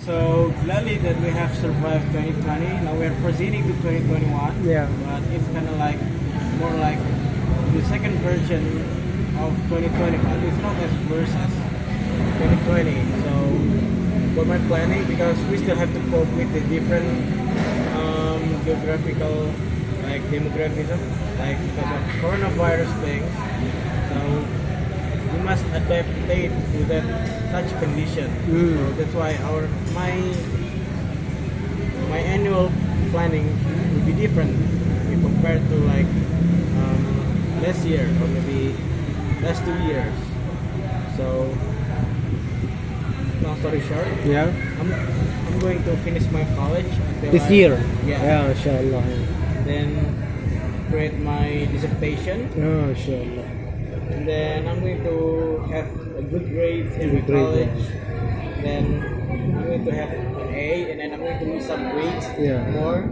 So gladly that we have survived 2020. Now we are proceeding to 2021. Yeah. But it's kind of like more like the second version of 2020, but it's not as worse as 2020. So for my planning, because we still have to cope with the different geographical like demographism, like because of coronavirus things. So we must adapt to that such condition. So that's why my annual planning will be different if compared to like last year or maybe last 2 years. So long story short, Yeah. I'm going to finish my college until This year. Yeah. Yeah, inshallah. Then create my dissertation. Yeah, inshallah. And then I'm going to have a good grade in my Good grade, college. Then I'm going to have an A, and then I'm going to lose some weight more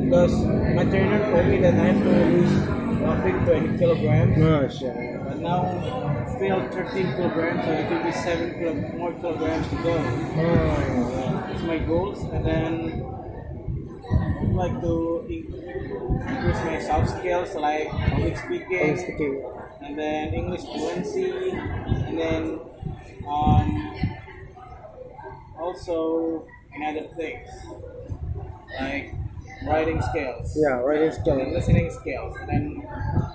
because my trainer told me that I have to lose roughly 20 kilograms. Mashallah. But now still 13 kilograms, so it will be 7 more kilograms to go. That's my goals, and then I'd like to increase my soft skills like public speaking. And then English fluency, and then also in other things like writing skills. Yeah, writing And skills. listening skills, and then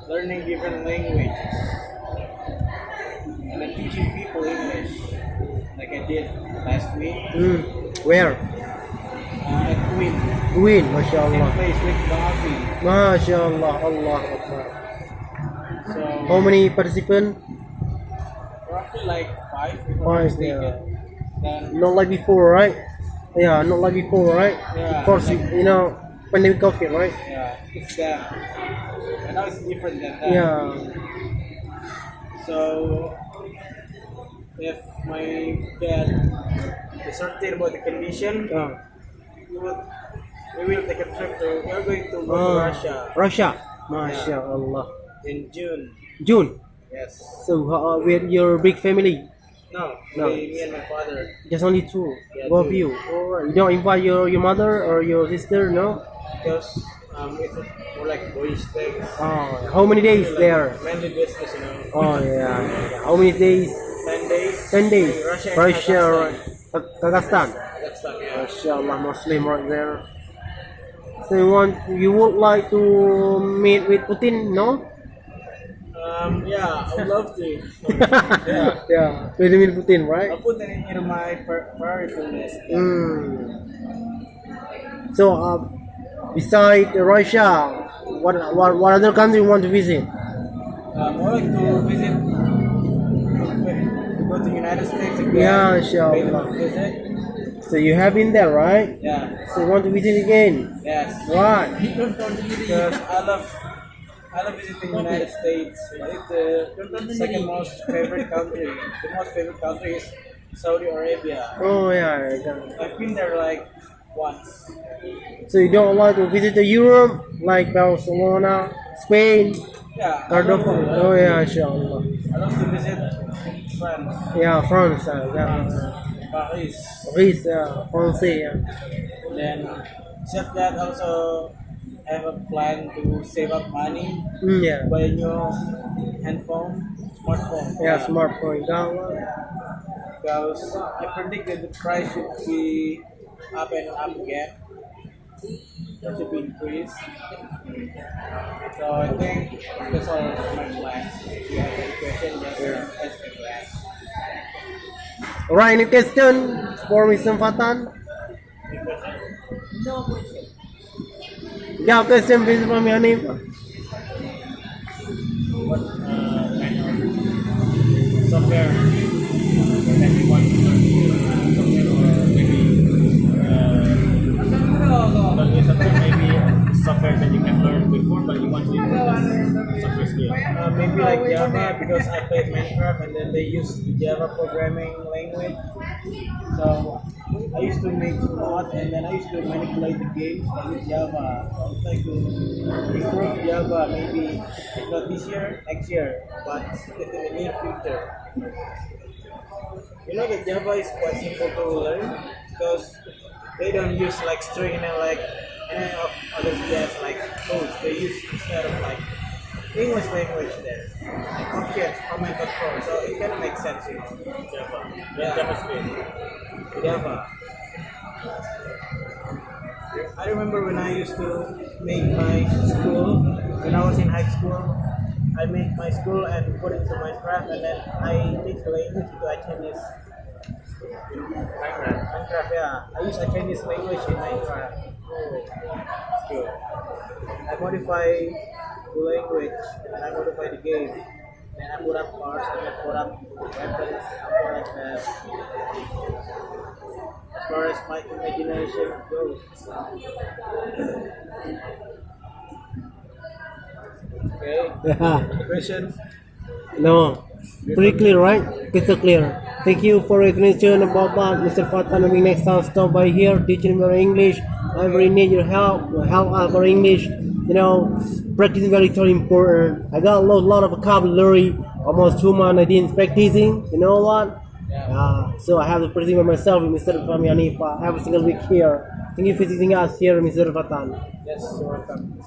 learning different languages, and then teaching people English, like I did last week Where? at Queen, Queen, same mashallah. place with Banda Aceh. Mashallah, Allah Akbar. So How many participants? roughly like 5, if I'm not Five, mistaken. yeah. Then Not like before, right? Yeah, not like before, right? Yeah, Of course, like- you know, pandemic COVID, right? yeah, it's that. And now it's different than that. Yeah. So if my dad is certain about the condition, we will take a trip to. We are going to go to Russia Russia. Mashallah. in June. June. Yes. So, with your big family, No, No. me and my father. just only two, Yeah, both of two. you. Alright. You don't invite your mother or your sister, no? Because it's more like boyish things. Oh, how many days Like, there? Mainly business, you know. Oh yeah. How many days? 10 days. 10 days. Russia and Russia, Kazakhstan. Kazakhstan. Kazakhstan, yeah. Mashallah, Muslim right there. So you would like to meet with Putin, no? Yeah, I would love to. Yeah. Yeah, Vladimir Putin, right? I'll put that in my priority list. So, beside Russia, what other country you want to visit? I would like to visit, to go to United States again. Yeah, Pay inshallah. them a visit. So you have been there, right? Yeah. So you want to visit again? Yes. Why? Because I love visiting United States. It's the second most favorite country. The most favorite country is Saudi Arabia. Oh yeah. I've been there like once. So you don't like to visit the Europe, like Barcelona, Spain, Yeah. Cordova? Oh yeah, inshallah. I love to visit France. Yeah, France. Paris. Greece, France, yeah. Then, except that, also have a plan to save up money, Yeah. buy a new smartphone. Yeah, smartphone. Because I predict that the price should be up and up again. That should be increased. So I think that's all my plans. If you have any question, just ask me to ask. Alright, any question for Mr. Fatan? No question. Yeah, question please from your name. What kind of software that you want to learn? Software or maybe not just software, maybe software that you can learn before, but you want to improve this software skill. Maybe like Java, because I played Minecraft and then they use the Java programming language. So I used to make mods and then I used to manipulate the games with Java. So I would like to improve Java, maybe if not this year, next year, but in the near future. You know that Java is quite simple to learn because they don't use like string and then like any of other BS like those. They use instead of like English language there. Like functions, command control. So it kind of makes sense, you know. Java. Yeah. JavaScript. Java. I remember when I used to make my school, when I was in high school, I made my school and put it to Minecraft, and then I changed the language to a Chinese. Minecraft, yeah. I use a Chinese language in Minecraft. Oh, it's good. I modify the language, and I modify the game. Then I put up cars, and I put up weapons, something like that. As far as my imagination goes. Okay. Any questions? No, pretty clear, right? Crystal clear. Thank you for recognition about that, Mr. Fatan. Maybe next time stop by here, teaching me English. I really need your help. Help out for English. You know, practice is very important. I got a lot of vocabulary. Almost 2 months I didn't practicing. You know what? So I have to practice by myself with Mr. Fahmi Hanifa every single week here. Thank you for visiting us here, Mr. Fatan. Yes, you're welcome.